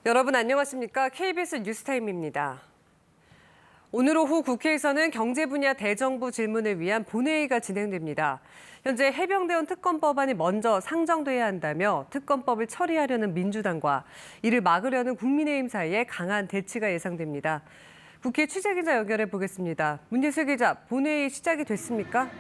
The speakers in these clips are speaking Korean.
여러분 안녕하십니까? KBS 뉴스타임입니다. 오늘 오후 국회에서는 경제 분야 대정부 질문을 위한 본회의가 진행됩니다. 현재 해병대원 특검법안이 먼저 상정돼야 한다며 특검법을 처리하려는 민주당과 이를 막으려는 국민의힘 사이에 강한 대치가 예상됩니다. 국회 취재기자 연결해 보겠습니다. 문예슬 기자, 본회의 시작이 됐습니까?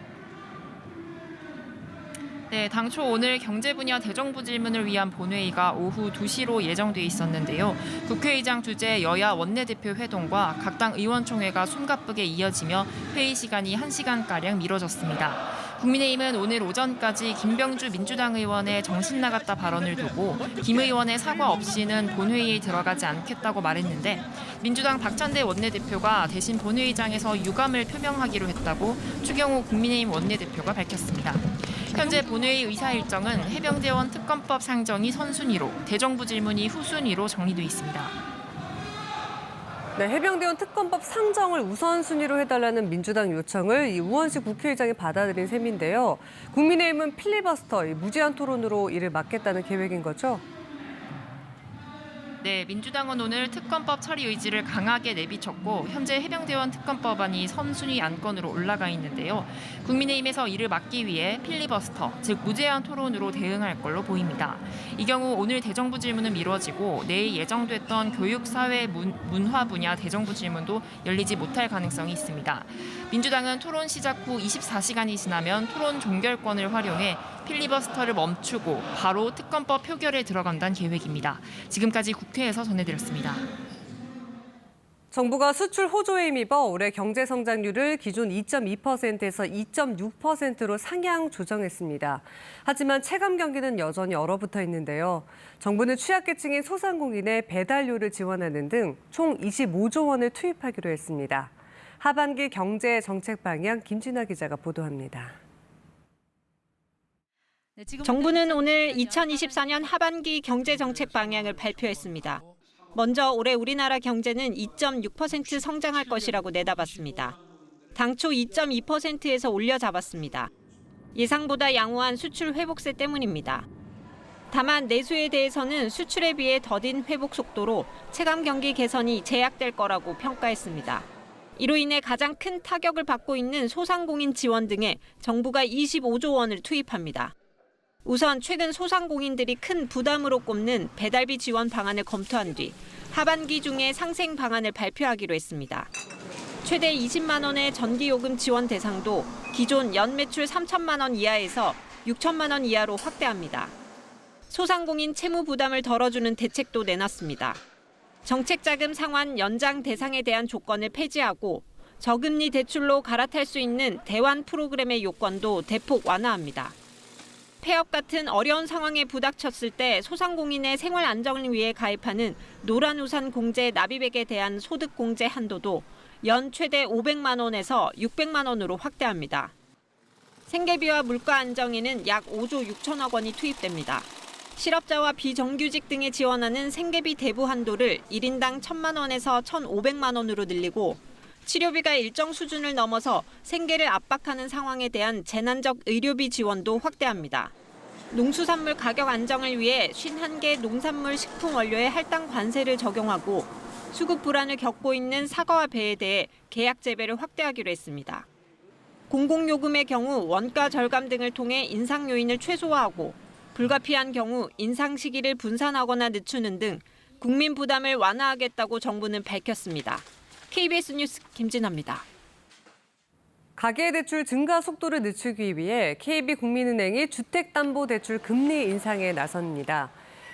네, 당초 오늘 경제 분야 대정부 질문을 위한 본회의가 오후 2시로 예정돼 있었는데요. 국회의장 주재 여야 원내대표 회동과 각 당 의원총회가 숨가쁘게 이어지며 회의 시간이 1시간가량 미뤄졌습니다. 국민의힘은 오늘 오전까지 김병주 민주당 의원의 정신 나갔다 발언을 두고 김 의원의 사과 없이는 본회의에 들어가지 않겠다고 말했는데 민주당 박찬대 원내대표가 대신 본회의장에서 유감을 표명하기로 했다고 추경호 국민의힘 원내대표가 밝혔습니다. 현재 본회의 의사 일정은 해병대원 특검법 상정이 선순위로, 대정부 질문이 후순위로 정리돼 있습니다. 네, 해병대원 특검법 상정을 우선순위로 해달라는 민주당 요청을 우원식 국회의장이 받아들인 셈인데요. 국민의힘은 필리버스터, 무제한 토론으로 이를 막겠다는 계획인 거죠? 네, 민주당은 오늘 특검법 처리 의지를 강하게 내비쳤고 현재 해병대원 특검법안이 선순위 안건으로 올라가 있는데요. 국민의힘에서 이를 막기 위해 필리버스터, 즉 무제한 토론으로 대응할 걸로 보입니다. 이 경우 오늘 대정부 질문은 미뤄지고 내일 예정됐던 교육, 사회, 문화 분야 대정부 질문도 열리지 못할 가능성이 있습니다. 민주당은 토론 시작 후 24시간이 지나면 토론 종결권을 활용해 필리버스터를 멈추고 바로 특검법 표결에 들어간다는 계획입니다. 지금까지 국회에서 전해드렸습니다. 정부가 수출 호조에 힘입어 올해 경제 성장률을 기존 2.2%에서 2.6%로 상향 조정했습니다. 하지만 체감 경기는 여전히 얼어붙어 있는데요. 정부는 취약계층인 소상공인의 배달료를 지원하는 등 총 25조 원을 투입하기로 했습니다. 하반기 경제 정책 방향 김진아 기자가 보도합니다. 정부는 오늘 2024년 하반기 경제정책 방향을 발표했습니다. 먼저 올해 우리나라 경제는 2.6% 성장할 것이라고 내다봤습니다. 당초 2.2%에서 올려 잡았습니다. 예상보다 양호한 수출 회복세 때문입니다. 다만 내수에 대해서는 수출에 비해 더딘 회복 속도로 체감 경기 개선이 제약될 거라고 평가했습니다. 이로 인해 가장 큰 타격을 받고 있는 소상공인 지원 등에 정부가 25조 원을 투입합니다. 우선 최근 소상공인들이 큰 부담으로 꼽는 배달비 지원 방안을 검토한 뒤 하반기 중에 상생 방안을 발표하기로 했습니다. 최대 20만 원의 전기요금 지원 대상도 기존 연매출 3천만 원 이하에서 6천만 원 이하로 확대합니다. 소상공인 채무 부담을 덜어주는 대책도 내놨습니다. 정책자금 상환 연장 대상에 대한 조건을 폐지하고 저금리 대출로 갈아탈 수 있는 대환 프로그램의 요건도 대폭 완화합니다. 폐업 같은 어려운 상황에 부닥쳤을 때 소상공인의 생활 안정을 위해 가입하는 노란우산 공제 납입액에 대한 소득 공제 한도도 연 최대 500만 원에서 600만 원으로 확대합니다. 생계비와 물가 안정에는 약 5조 6천억 원이 투입됩니다. 실업자와 비정규직 등에 지원하는 생계비 대부 한도를 1인당 1,000만 원에서 1,500만 원으로 늘리고 치료비가 일정 수준을 넘어서 생계를 압박하는 상황에 대한 재난적 의료비 지원도 확대합니다. 농수산물 가격 안정을 위해 51개 농산물 식품 원료의 할당 관세를 적용하고 수급 불안을 겪고 있는 사과와 배에 대해 계약 재배를 확대하기로 했습니다. 공공요금의 경우 원가 절감 등을 통해 인상 요인을 최소화하고 불가피한 경우 인상 시기를 분산하거나 늦추는 등 국민 부담을 완화하겠다고 정부는 밝혔습니다. KBS 뉴스 김진아입니다. 가계대출 증가 속도를 늦추기 위해 KB국민은행이 주택담보대출 금리 인상에 나섭니다.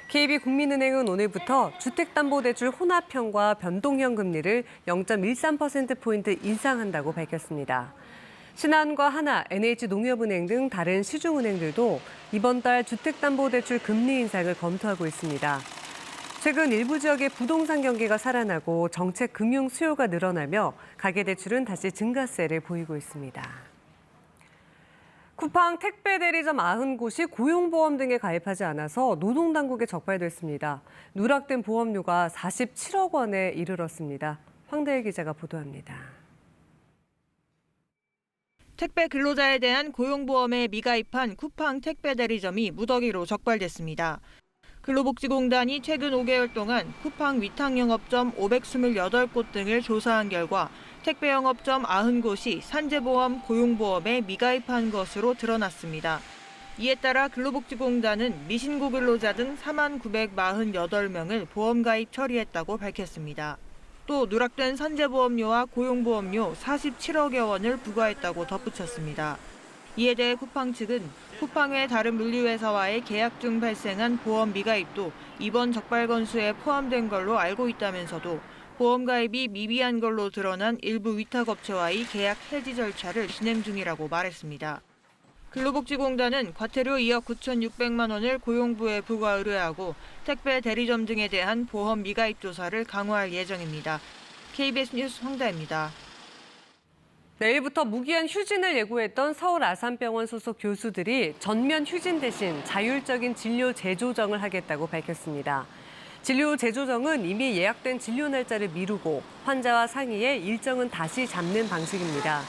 KB국민은행은 오늘부터 주택담보대출 혼합형과 변동형 금리를 0.13%포인트 인상한다고 밝혔습니다. 신한과 하나, NH농협은행 등 다른 시중은행들도 이번 달 주택담보대출 금리 인상을 검토하고 있습니다. 최근 일부 지역의 부동산 경기가 살아나고 정책 금융 수요가 늘어나며 가계대출은 다시 증가세를 보이고 있습니다. 쿠팡 택배 대리점 90곳이 고용보험 등에 가입하지 않아서 노동당국에 적발됐습니다. 누락된 보험료가 47억 원에 이르렀습니다. 황대일 기자가 보도합니다. 택배 근로자에 대한 고용보험에 미가입한 쿠팡 택배 대리점이 무더기로 적발됐습니다. 근로복지공단이 최근 5개월 동안 쿠팡 위탁영업점 528곳 등을 조사한 결과 택배영업점 90곳이 산재보험, 고용보험에 미가입한 것으로 드러났습니다. 이에 따라 근로복지공단은 미신고 근로자 등 49,948명을 보험가입 처리했다고 밝혔습니다. 또 누락된 산재보험료와 고용보험료 47억여 원을 부과했다고 덧붙였습니다. 이에 대해 쿠팡 측은 쿠팡 외 다른 물류회사와의 계약 중 발생한 보험 미가입도 이번 적발 건수에 포함된 걸로 알고 있다면서도 보험 가입이 미비한 걸로 드러난 일부 위탁업체와의 계약 해지 절차를 진행 중이라고 말했습니다. 근로복지공단은 과태료 2억 9,600만 원을 고용부에 부과 의뢰하고 택배 대리점 등에 대한 보험 미가입 조사를 강화할 예정입니다. KBS 뉴스 황다혜입니다. 내일부터 무기한 휴진을 예고했던 서울 아산병원 소속 교수들이 전면 휴진 대신 자율적인 진료 재조정을 하겠다고 밝혔습니다. 진료 재조정은 이미 예약된 진료 날짜를 미루고 환자와 상의해 일정은 다시 잡는 방식입니다.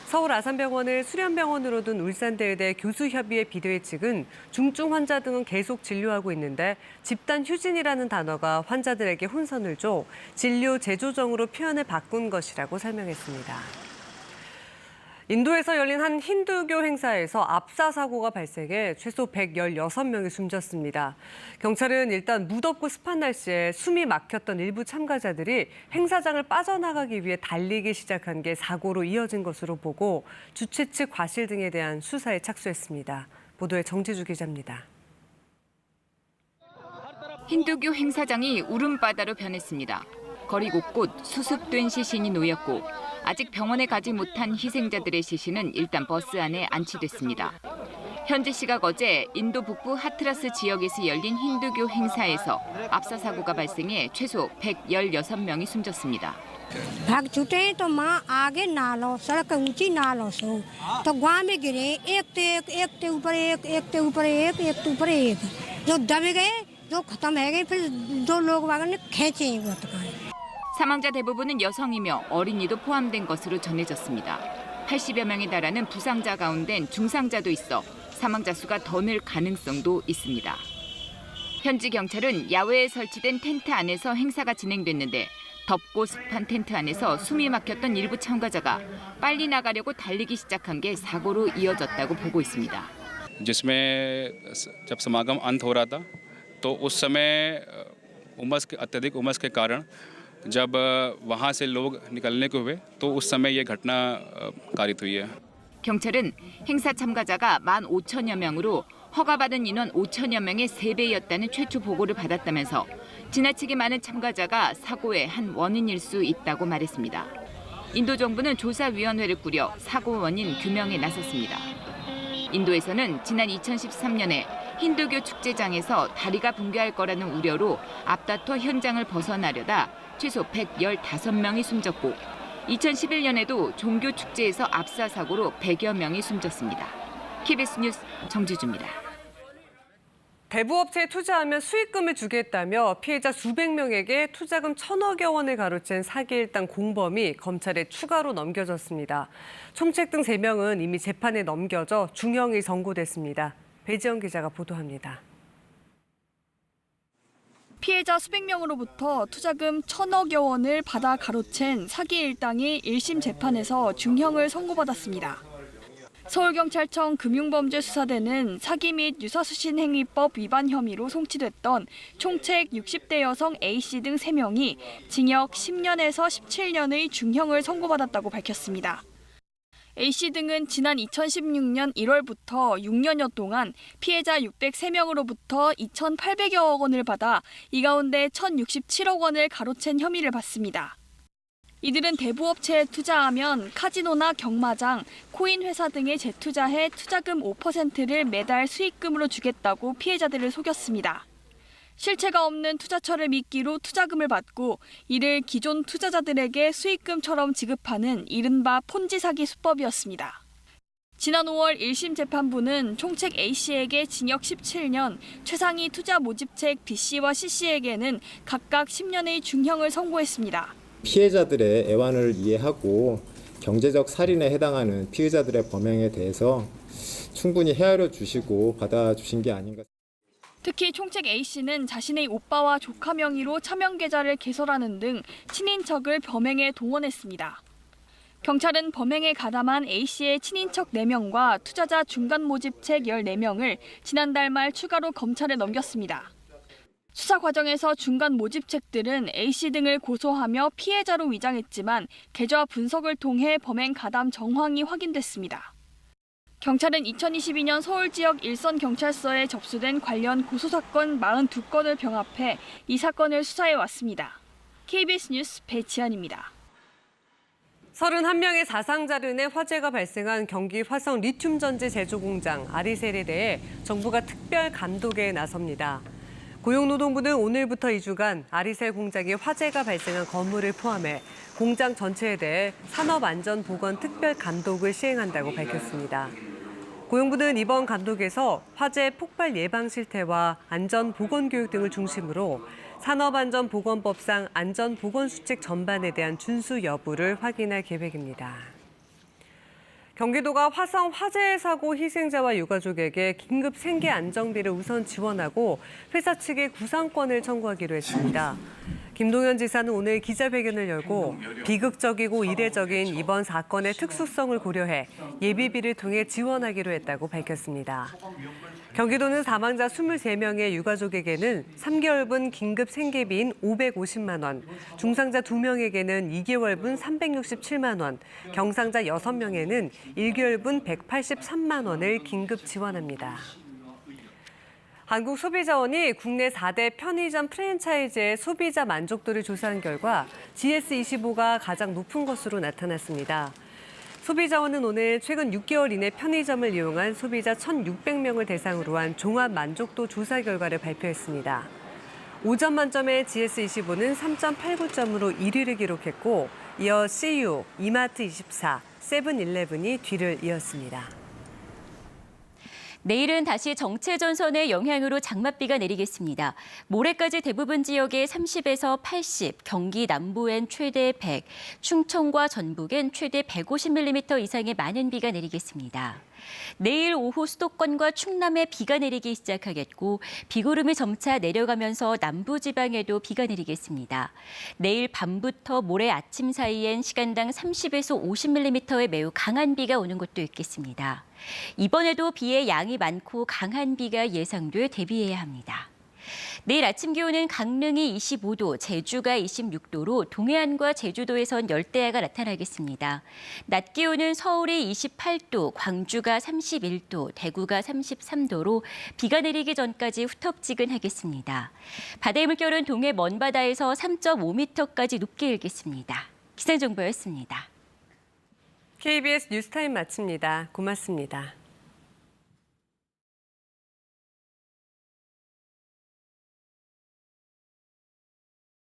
서울 아산병원을 수련병원으로 둔 울산대의대 교수협의회 비대위 측은 중증 환자 등은 계속 진료하고 있는데 집단 휴진이라는 단어가 환자들에게 혼선을 줘 진료 재조정으로 표현을 바꾼 것이라고 설명했습니다. 인도에서 열린 한 힌두교 행사에서 압사 사고가 발생해 최소 116명이 숨졌습니다. 경찰은 일단 무덥고 습한 날씨에 숨이 막혔던 일부 참가자들이 행사장을 빠져나가기 위해 달리기 시작한 게 사고로 이어진 것으로 보고 주최 측 과실 등에 대한 수사에 착수했습니다. 보도에 정지주 기자입니다. 힌두교 행사장이 울음바다로 변했습니다. 거리 곳곳 수습된 시신이 놓였고 아직 병원에 가지 못한 희생자들의 시신은 일단 버스 안에 안치됐습니다. 현지 시각 어제 인도 북부 하트라스 지역에서 열린 힌두교 행사에서 압사 사고가 발생해 최소 116명이 숨졌습니다. भाग छूटे तो माँ आगे ना लो सड़क ऊंची ना लो सो तो गुआ में गिरे एक के ऊपर एक के ऊपर एक के ऊपर एक जो दब गए जो खत्म है गए फिर दो लोग वागन ने खींचे वो तक 사망자 대부분은 여성이며 어린이도 포함된 것으로 전해졌습니다. 80여 명에 달하는 부상자 가운데는 중상자도 있어 사망자 수가 더 늘 가능성도 있습니다. 현지 경찰은 야외에 설치된 텐트 안에서 행사가 진행됐는데 덥고 습한 텐트 안에서 숨이 막혔던 일부 참가자가 빨리 나가려고 달리기 시작한 게 사고로 이어졌다고 보고 있습니다. जिसमें जब समागम अंत हो रहा था तो उस समय अत्यधिक उमस के कारण जब वहां से लोग निकलने को हुए तो उस समय ये घटना कारित हुई है. 경찰은 행사 참가자가 15,000여 명으로 허가받은 인원 5,000여 명의 3배였다는 최초 보고를 받았다면서 지나치게 많은 참가자가 사고의 한 원인일 수 있다고 말했습니다. 인도 정부는 조사위원회를 꾸려 사고 원인 규명에 나섰습니다. 인도에서는 지난 2013년에 힌두교 축제장에서 다리가 붕괴할 거라는 우려로 앞다퉈 현장을 벗어나려다 최소 115명이 숨졌고 2011년에도 종교 축제에서 압사 사고로 100여 명이 숨졌습니다. KBS 뉴스 정지주입니다. 대부업체에 투자하면 수익금을 주겠다며 피해자 수백 명에게 투자금 1,000억여 원을 가로챈 사기 일당 공범이 검찰에 추가로 넘겨졌습니다. 총책 등 3명은 이미 재판에 넘겨져 중형이 선고됐습니다. 배지영 기자가 보도합니다. 피해자 수백 명으로부터 투자금 1,000억여 원을 받아 가로챈 사기 일당이 1심 재판에서 중형을 선고받았습니다. 서울경찰청 금융범죄수사대는 사기 및 유사수신행위법 위반 혐의로 송치됐던 총책 60대 여성 A씨 등 3명이 징역 10년에서 17년의 중형을 선고받았다고 밝혔습니다. A씨 등은 지난 2016년 1월부터 6년여 동안 피해자 603명으로부터 2,800여 원을 받아 이 가운데 1,067억 원을 가로챈 혐의를 받습니다. 이들은 대부업체에 투자하면 카지노나 경마장, 코인 회사 등에 재투자해 투자금 5%를 매달 수익금으로 주겠다고 피해자들을 속였습니다. 실체가 없는 투자처를 미끼로 투자금을 받고 이를 기존 투자자들에게 수익금처럼 지급하는 이른바 폰지 사기 수법이었습니다. 지난 5월 1심 재판부는 총책 A씨에게 징역 17년, 최상위 투자 모집책 B씨와 C씨에게는 각각 10년의 중형을 선고했습니다. 피해자들의 애환을 이해하고 경제적 살인에 해당하는 피의자들의 범행에 대해서 충분히 헤아려 주시고 받아주신 게 아닌가. 특히 총책 A씨는 자신의 오빠와 조카 명의로 차명 계좌를 개설하는 등 친인척을 범행에 동원했습니다. 경찰은 범행에 가담한 A씨의 친인척 4명과 투자자 중간 모집책 14명을 지난달 말 추가로 검찰에 넘겼습니다. 수사 과정에서 중간 모집책들은 A씨 등을 고소하며 피해자로 위장했지만 계좌 분석을 통해 범행 가담 정황이 확인됐습니다. 경찰은 2022년 서울 지역 일선경찰서에 접수된 관련 고소사건 42건을 병합해 이 사건을 수사해왔습니다. KBS 뉴스 배지연입니다. 31명의 사상자로 인해 화재가 발생한 경기 화성 리튬 전지 제조 공장 아리셀에 대해 정부가 특별 감독에 나섭니다. 고용노동부는 오늘부터 2주간 아리셀 공장이 화재가 발생한 건물을 포함해 공장 전체에 대해 산업안전보건 특별 감독을 시행한다고 밝혔습니다. 고용부는 이번 감독에서 화재 폭발 예방 실태와 안전보건교육 등을 중심으로 산업안전보건법상 안전보건수칙 전반에 대한 준수 여부를 확인할 계획입니다. 경기도가 화성 화재 사고 희생자와 유가족에게 긴급 생계 안정비를 우선 지원하고 회사 측에 구상권을 청구하기로 했습니다. 김동연 지사는 오늘 기자회견을 열고 비극적이고 이례적인 이번 사건의 특수성을 고려해 예비비를 통해 지원하기로 했다고 밝혔습니다. 경기도는 사망자 23명의 유가족에게는 3개월분 긴급 생계비인 550만 원, 중상자 2명에게는 2개월분 367만 원, 경상자 6명에는 1개월분 183만 원을 긴급 지원합니다. 한국소비자원이 국내 4대 편의점 프랜차이즈의 소비자 만족도를 조사한 결과 GS25가 가장 높은 것으로 나타났습니다. 소비자원은 오늘 최근 6개월 이내 편의점을 이용한 소비자 1,600명을 대상으로 한 종합 만족도 조사 결과를 발표했습니다. 5점 만점의 GS25는 3.89점으로 1위를 기록했고 이어 CU, 이마트24, 세븐일레븐이 뒤를 이었습니다. 내일은 다시 정체전선의 영향으로 장맛비가 내리겠습니다. 모레까지 대부분 지역에 30에서 80, 경기 남부엔 최대 100, 충청과 전북엔 최대 150mm 이상의 많은 비가 내리겠습니다. 내일 오후 수도권과 충남에 비가 내리기 시작하겠고 비구름이 점차 내려가면서 남부지방에도 비가 내리겠습니다. 내일 밤부터 모레 아침 사이엔 시간당 30에서 50mm의 매우 강한 비가 오는 곳도 있겠습니다. 이번에도 비의 양이 많고 강한 비가 예상돼 대비해야 합니다. 내일 아침 기온은 강릉이 25도, 제주가 26도로 동해안과 제주도에선 열대야가 나타나겠습니다. 낮 기온은 서울이 28도, 광주가 31도, 대구가 33도로 비가 내리기 전까지 후텁지근하겠습니다. 바다의 물결은 동해 먼바다에서 3.5m까지 높게 일겠습니다. 기상정보였습니다. KBS 뉴스타임 마칩니다. 고맙습니다.